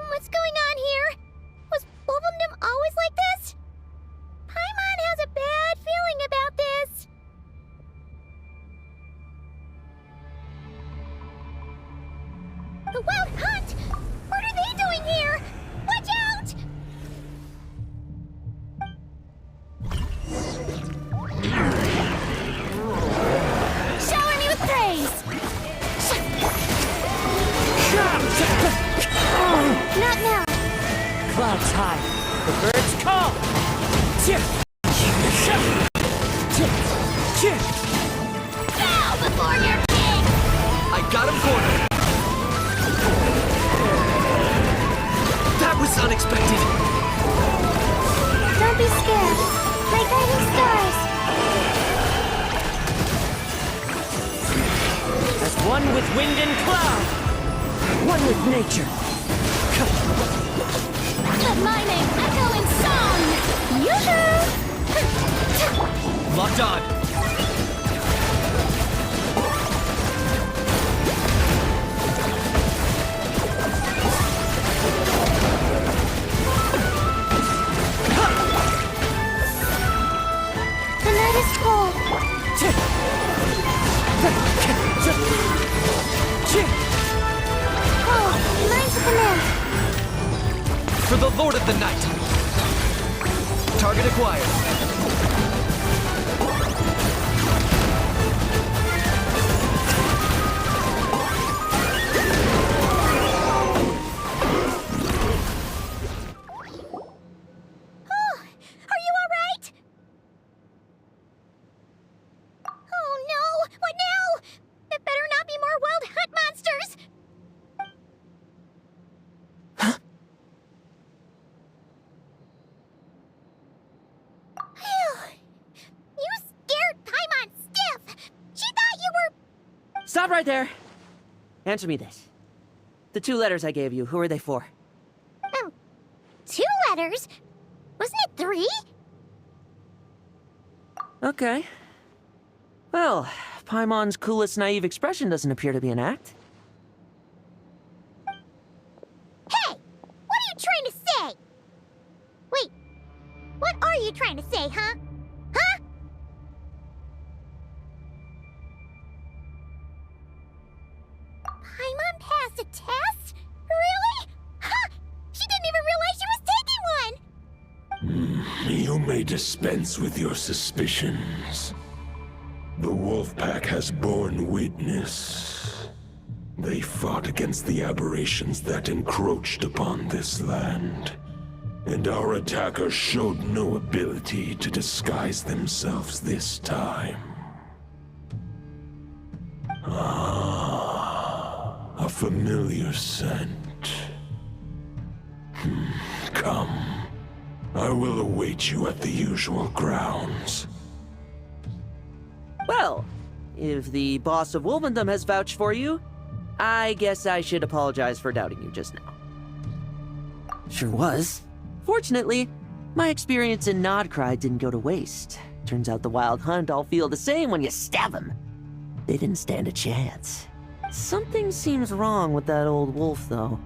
What's going on here? Was Wolfendom always like this? Paimon has a bad feeling about this. The Wild Hunt? What are they doing here? Watch out! Shower me with praise! Not now. Clouds high. The birds call. Bow before your king! I got him cornered. That was unexpected. Don't be scared. My guiding stars. As one with wind and cloud. One with nature. Let my name echo in song! Yoo-hoo! Locked on. The night is cold. Oh, mine's a command. For the Lord of the Night. Target acquired. Stop right there. Answer me this. The 2 letters I gave you, who are they for? 2 letters? Wasn't it 3? Okay. Well, Paimon's coolest naive expression doesn't appear to be an act. Hey! What are you trying to say? Wait, what are you trying to say, huh? Huh? Paimon passed a test? Really? Huh! She didn't even realize she was taking one! You may dispense with your suspicions. The Wolfpack has borne witness. They fought against the aberrations that encroached upon this land. And our attackers showed no ability to disguise themselves this time. Ah, a familiar scent. Come. I will await you at the usual grounds. Well, if the boss of Wolfendom has vouched for you, I guess I should apologize for doubting you just now. Sure was. Fortunately, my experience in Nodcry didn't go to waste. Turns out the Wild Hunt all feel the same when you stab them. They didn't stand a chance. Something seems wrong with that old wolf, though.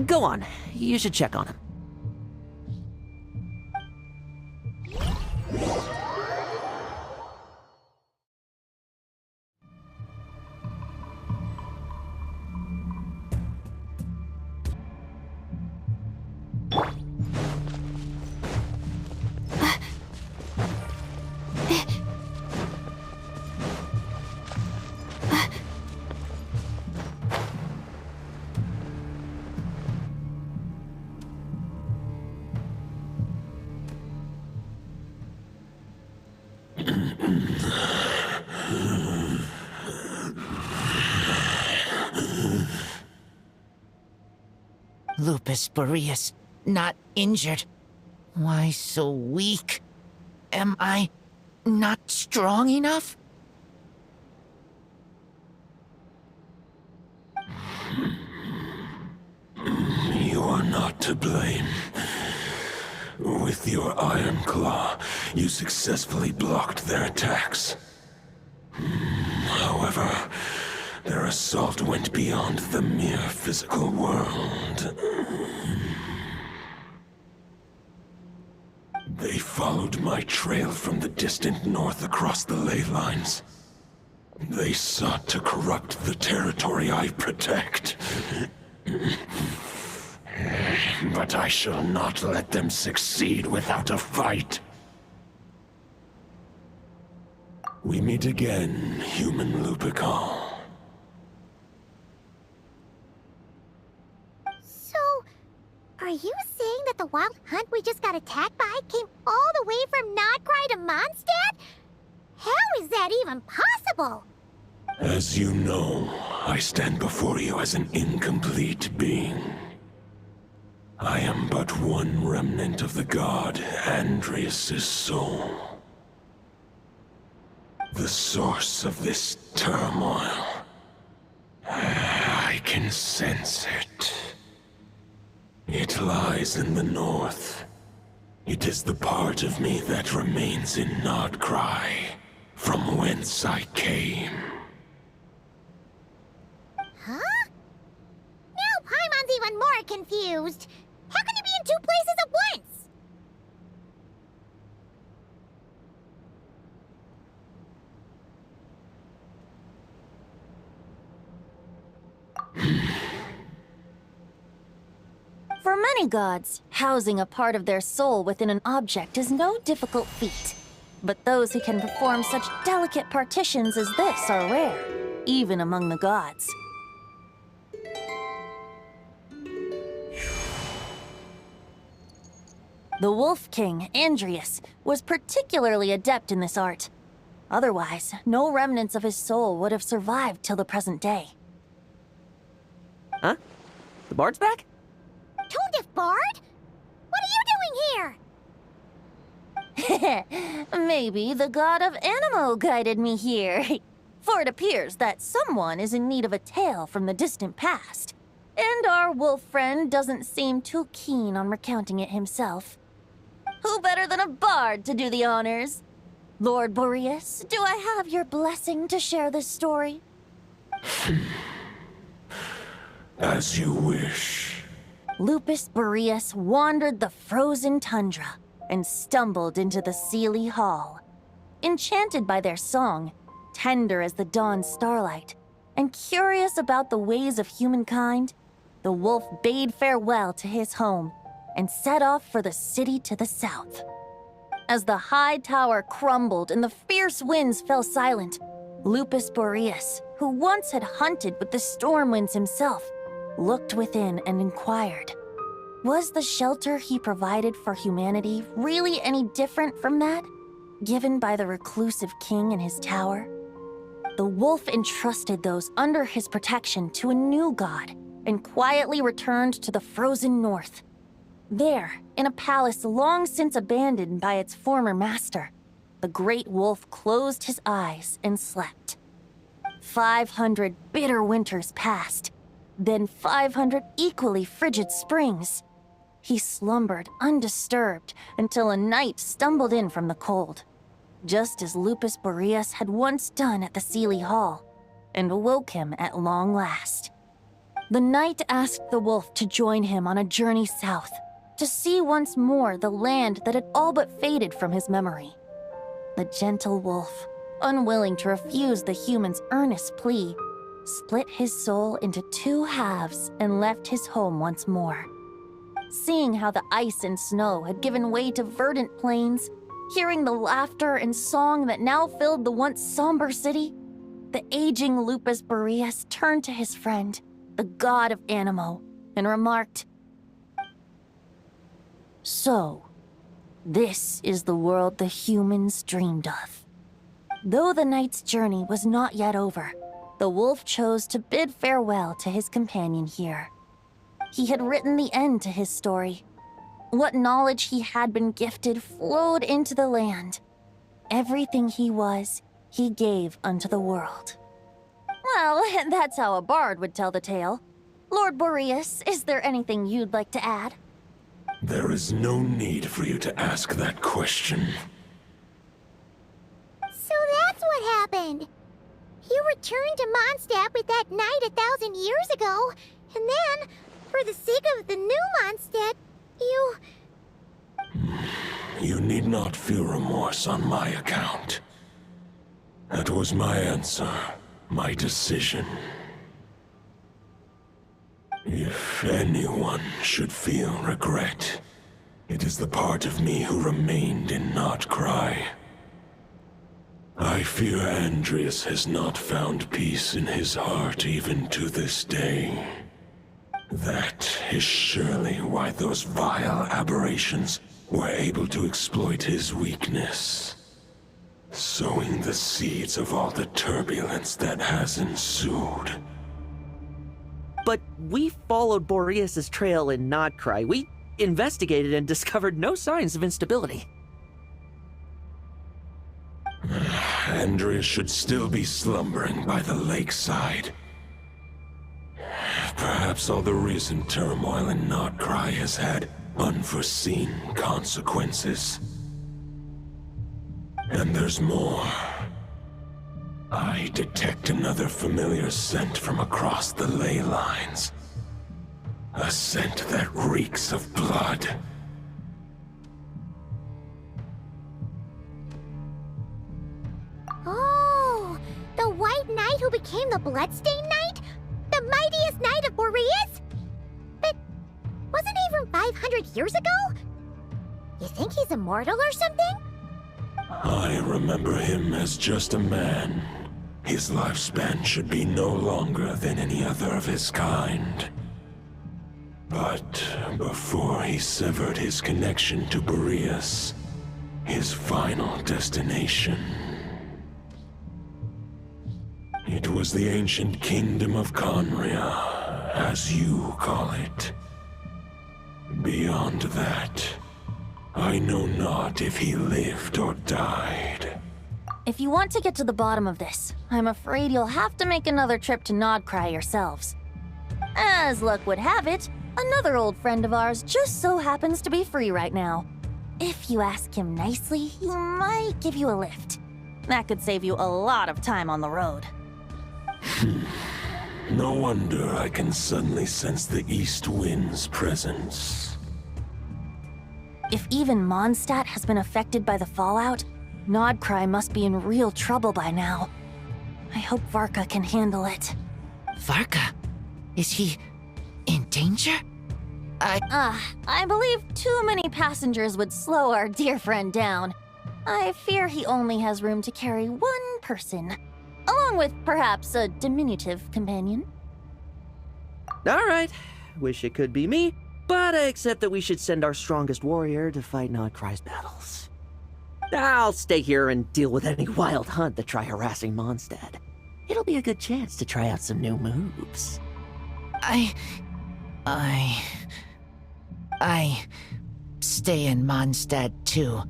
Go on. You should check on him. Lupus Boreas, not injured. Why so weak? Am I not strong enough? You are not to blame. With your Iron Claw, you successfully blocked their attacks. However, their assault went beyond the mere physical world. They followed my trail from the distant north across the ley lines. They sought to corrupt the territory I protect. But I shall not let them succeed without a fight. We meet again, human Lupical. So, are you saying that the wild hunt we just got attacked by came all the way from Nodcry to Mondstadt? How is that even possible? As you know, I stand before you as an incomplete being. I am but one remnant of the god Andreas' soul. The source of this turmoil. I can sense it. It lies in the north. It is the part of me that remains in Nodcry, from whence I came. Huh? Now Paimon's even more confused. How can you be in two places at once? For many gods, housing a part of their soul within an object is no difficult feat. But those who can perform such delicate partitions as this are rare, even among the gods. The Wolf King, Andreas, was particularly adept in this art. Otherwise, no remnants of his soul would have survived till the present day. Huh? The bard's back? Tone Deaf Bard? What are you doing here? Maybe the god of Animo guided me here. For it appears that someone is in need of a tale from the distant past. And our wolf friend doesn't seem too keen on recounting it himself. Who better than a bard to do the honors? Lord Boreas, do I have your blessing to share this story? As you wish. Lupus Boreas wandered the frozen tundra and stumbled into the Seelie Hall. Enchanted by their song, tender as the dawn starlight, and curious about the ways of humankind, the wolf bade farewell to his home and set off for the city to the south. As the high tower crumbled and the fierce winds fell silent, Lupus Boreas, who once had hunted with the storm winds himself, looked within and inquired, was the shelter he provided for humanity really any different from that given by the reclusive king in his tower? The wolf entrusted those under his protection to a new god and quietly returned to the frozen north. There, in a palace long since abandoned by its former master, the great wolf closed his eyes and slept. 500 bitter winters passed, then 500 equally frigid springs. He slumbered undisturbed until a night stumbled in from the cold, just as Lupus Boreas had once done at the Seelie Hall, and awoke him at long last. The night asked the wolf to join him on a journey south, to see once more the land that had all but faded from his memory. The gentle wolf, unwilling to refuse the human's earnest plea, split his soul into two halves and left his home once more. Seeing how the ice and snow had given way to verdant plains, hearing the laughter and song that now filled the once somber city, the aging Lupus Boreas turned to his friend, the god of Animo, and remarked, "So, this is the world the humans dreamed of." Though the night's journey was not yet over, the wolf chose to bid farewell to his companion here. he had written the end to his story. What knowledge he had been gifted flowed into the land. Everything he was, he gave unto the world. Well, that's how a bard would tell the tale. Lord Boreas, is there anything you'd like to add? There is no need for you to ask that question. So that's what happened. You returned to Mondstadt with that knight 1,000 years ago, and then, for the sake of the new Mondstadt, you... You need not feel remorse on my account. That was my answer, my decision. If anyone should feel regret, it is the part of me who remained in Notcry. I fear Andreas has not found peace in his heart even to this day. That is surely why those vile aberrations were able to exploit his weakness, sowing the seeds of all the turbulence that has ensued. But we followed Boreas' trail in Notcry. We investigated and discovered no signs of instability. Andreas should still be slumbering by the lakeside. Perhaps all the recent turmoil in Notcry has had unforeseen consequences. And there's more. I detect another familiar scent from across the ley lines. A scent that reeks of blood. Oh, the White Knight who became the Bloodstained Knight? The mightiest knight of Boreas? But wasn't he from 500 years ago? You think he's immortal or something? I remember him as just a man. His lifespan should be no longer than any other of his kind. But before he severed his connection to Boreas, his final destination, it was the ancient kingdom of Conria, as you call it. Beyond that, I know not if he lived or died. If you want to get to the bottom of this, I'm afraid you'll have to make another trip to Nodcry yourselves. As luck would have it, another old friend of ours just so happens to be free right now. If you ask him nicely, he might give you a lift. That could save you a lot of time on the road. No wonder I can suddenly sense the east wind's presence. If even Mondstadt has been affected by the fallout, Nodcry must be in real trouble by now. I hope Varka can handle it. Varka? Is he in danger? I believe too many passengers would slow our dear friend down. I fear he only has room to carry one person, along with perhaps a diminutive companion. Alright, wish it could be me, but I accept that we should send our strongest warrior to fight Nodcry's battles. I'll stay here and deal with any wild hunt that try harassing Mondstadt. It'll be a good chance to try out some new moves. I stay in Mondstadt too.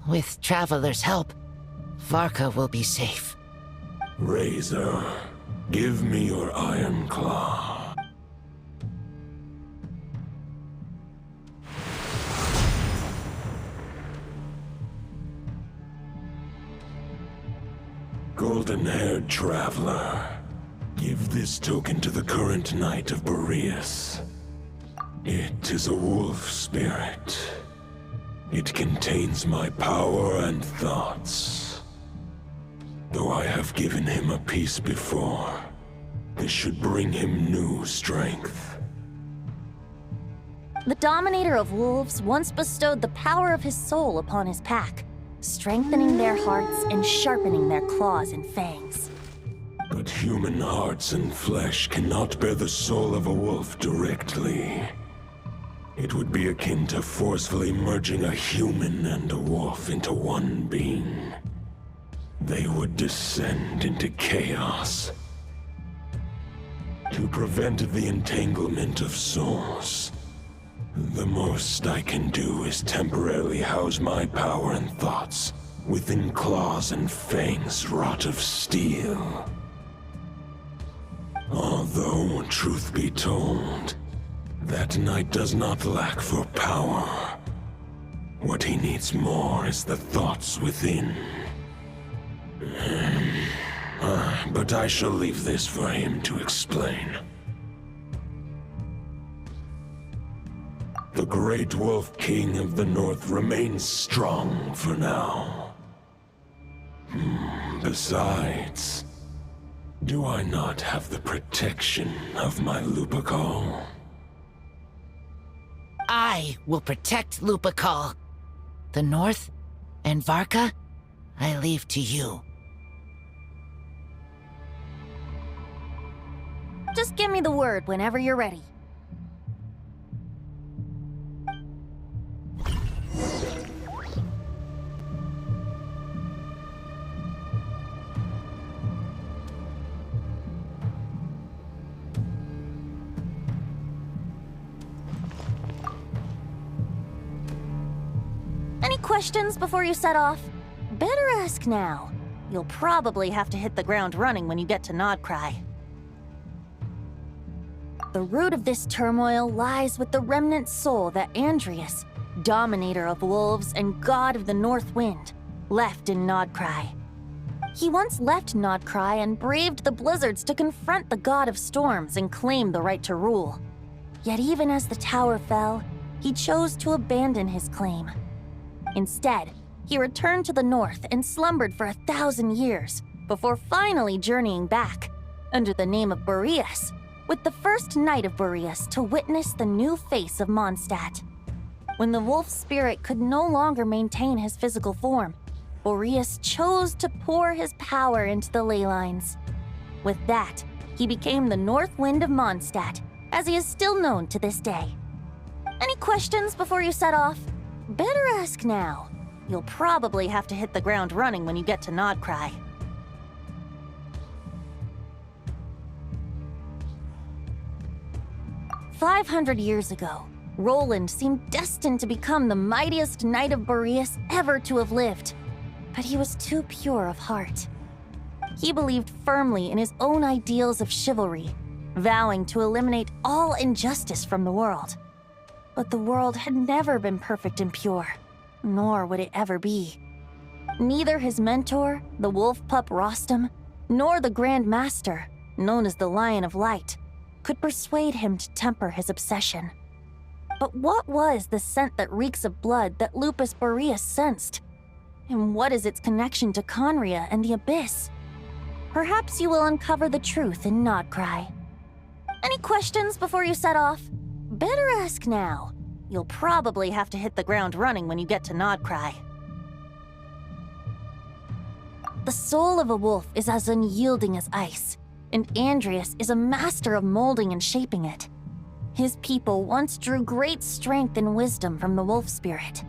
With Traveler's help, Varka will be safe. Razor, give me your iron claw. Golden-haired traveler, give this token to the current knight of Boreas. It is a wolf spirit. It contains my power and thoughts. Though I have given him a piece before, this should bring him new strength. The Dominator of Wolves once bestowed the power of his soul upon his pack, strengthening their hearts and sharpening their claws and fangs. But human hearts and flesh cannot bear the soul of a wolf directly. It would be akin to forcefully merging a human and a wolf into one being. They would descend into chaos. To prevent the entanglement of souls, the most I can do is temporarily house my power and thoughts within claws and fangs wrought of steel. Although, truth be told, that knight does not lack for power. What he needs more is the thoughts within. But I shall leave this for him to explain. The Great Wolf King of the North remains strong for now. Besides, do I not have the protection of my Lupacol? I will protect Lupacol. The North and Varka, I leave to you. Just give me the word whenever you're ready. Any questions before you set off? Better ask now. You'll probably have to hit the ground running when you get to Nodcry. The root of this turmoil lies with the remnant soul that Andrias, dominator of wolves and god of the North Wind, left in Nodcry. He once left Nodcry and braved the blizzards to confront the god of storms and claim the right to rule. Yet even as the tower fell, he chose to abandon his claim. Instead, he returned to the north and slumbered for 1,000 years before finally journeying back, under the name of Boreas, with the first knight of Boreas to witness the new face of Mondstadt. When the wolf spirit could no longer maintain his physical form, Boreas chose to pour his power into the ley lines. With that, he became the North Wind of Mondstadt, as he is still known to this day. Any questions before you set off? Better ask now. You'll probably have to hit the ground running when you get to Nodcry. "500 years ago, Roland seemed destined to become the mightiest knight of Boreas ever to have lived. But he was too pure of heart. He believed firmly in his own ideals of chivalry, vowing to eliminate all injustice from the world. But the world had never been perfect and pure, nor would it ever be. Neither his mentor, the wolf pup Rostam, nor the Grand Master, known as the Lion of Light, could persuade him to temper his obsession. But what was the scent that reeks of blood that Lupus Boreas sensed? And what is its connection to Conria and the Abyss? Perhaps you will uncover the truth in Nodcry. Any questions before you set off? Better ask now. You'll probably have to hit the ground running when you get to Nodcry. The soul of a wolf is as unyielding as ice, and Andrias is a master of molding and shaping it. His people once drew great strength and wisdom from the wolf spirit.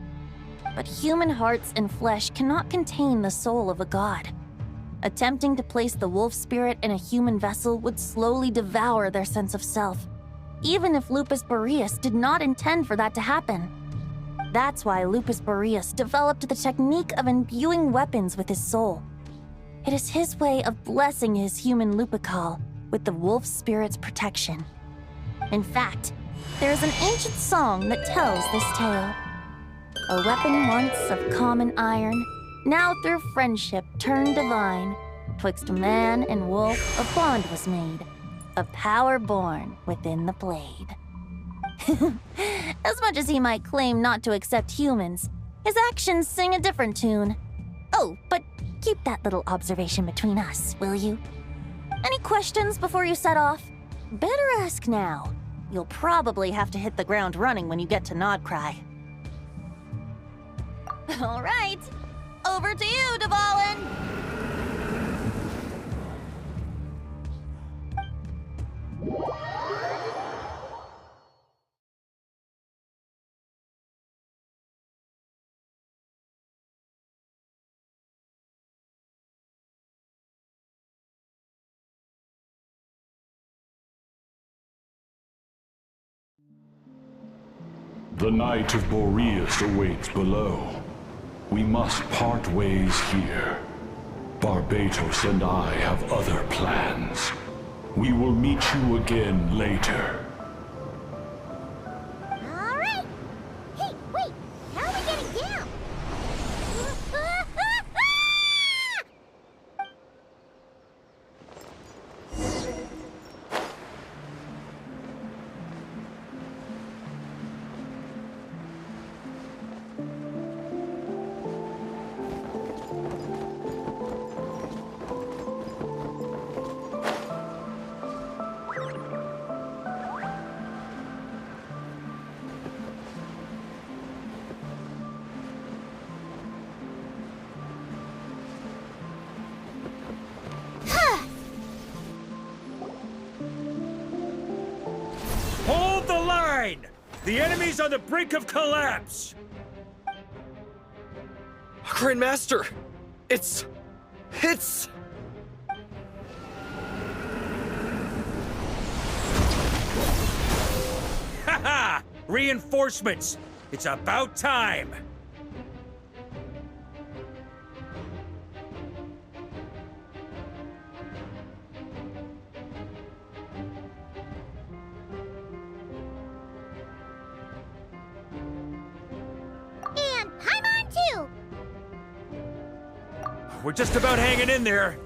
But human hearts and flesh cannot contain the soul of a god. Attempting to place the wolf spirit in a human vessel would slowly devour their sense of self, even if Lupus Boreas did not intend for that to happen. That's why Lupus Boreas developed the technique of imbuing weapons with his soul. It is his way of blessing his human Lupacol with the wolf spirit's protection. In fact, there is an ancient song that tells this tale. A weapon once of common iron, now through friendship turned divine. Twixt man and wolf a bond was made, a power born within the blade. As much as he might claim not to accept humans, his actions sing a different tune. Oh, but keep that little observation between us, will you? Any questions before you set off? Better ask now. You'll probably have to hit the ground running when you get to Nodcry. All right, over to you, Dvalin! The Knight of Boreas awaits below. We must part ways here. Barbatos and I have other plans. We will meet you again later. All right. Hey, wait. How are we getting down? Hold the line! The enemy's on the brink of collapse! Grandmaster! It's... Haha! Reinforcements! It's about time! And I'm on too. We're just about hanging in there.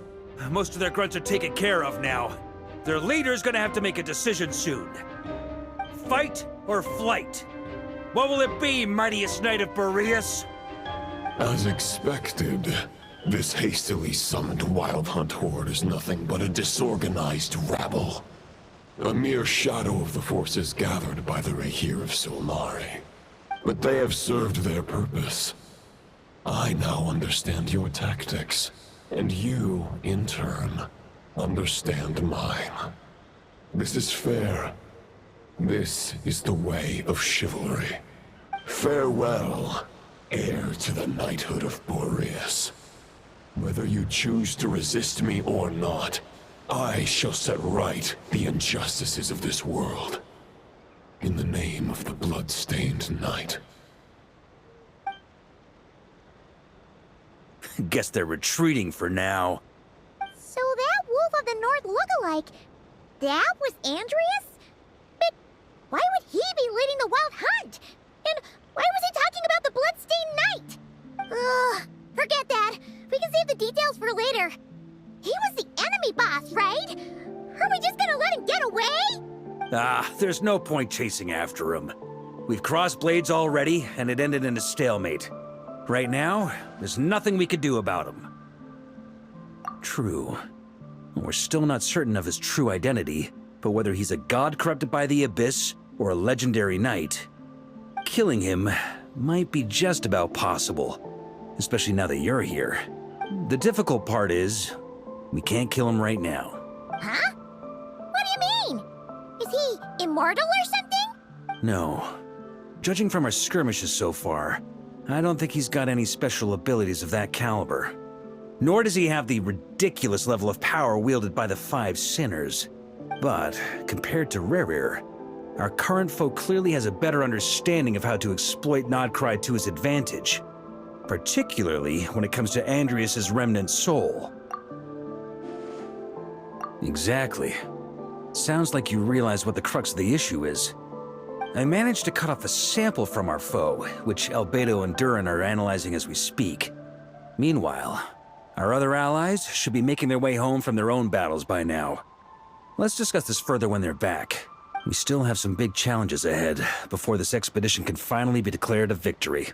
Most of their grunts are taken care of now. Their leader's gonna have to make a decision soon. Fight or flight? What will it be, mightiest knight of Boreas? As expected, this hastily summoned Wild Hunt horde is nothing but a disorganized rabble. A mere shadow of the forces gathered by the Rahir of Solmari. But they have served their purpose. I now understand your tactics, and you, in turn, understand mine. This is fair. This is the way of chivalry. Farewell, heir to the knighthood of Boreas. Whether you choose to resist me or not, I shall set right the injustices of this world. In the name of the blood-stained knight. Guess they're retreating for now. So that Wolf of the North lookalike, that was Andreas? But why would he be leading the Wild Hunt? And why was he talking about the Bloodstained Knight? Ugh, forget that. We can save the details for later. He was the enemy boss, right? Are we just gonna let him get away? Ah, there's no point chasing after him. We've crossed blades already, and it ended in a stalemate. Right now, there's nothing we could do about him. True. We're still not certain of his true identity, but whether he's a god corrupted by the Abyss or a legendary knight, killing him might be just about possible, especially now that you're here. The difficult part is, we can't kill him right now. Huh? What do you mean? Is he immortal or something? No. Judging from our skirmishes so far, I don't think he's got any special abilities of that caliber. Nor does he have the ridiculous level of power wielded by the Five Sinners. But, compared to Rerir, our current foe clearly has a better understanding of how to exploit Nodcry to his advantage. Particularly when it comes to Andreas' remnant soul. Exactly. Sounds like you realize what the crux of the issue is. I managed to cut off a sample from our foe, which Albedo and Durin are analyzing as we speak. Meanwhile, our other allies should be making their way home from their own battles by now. Let's discuss this further when they're back. We still have some big challenges ahead before this expedition can finally be declared a victory.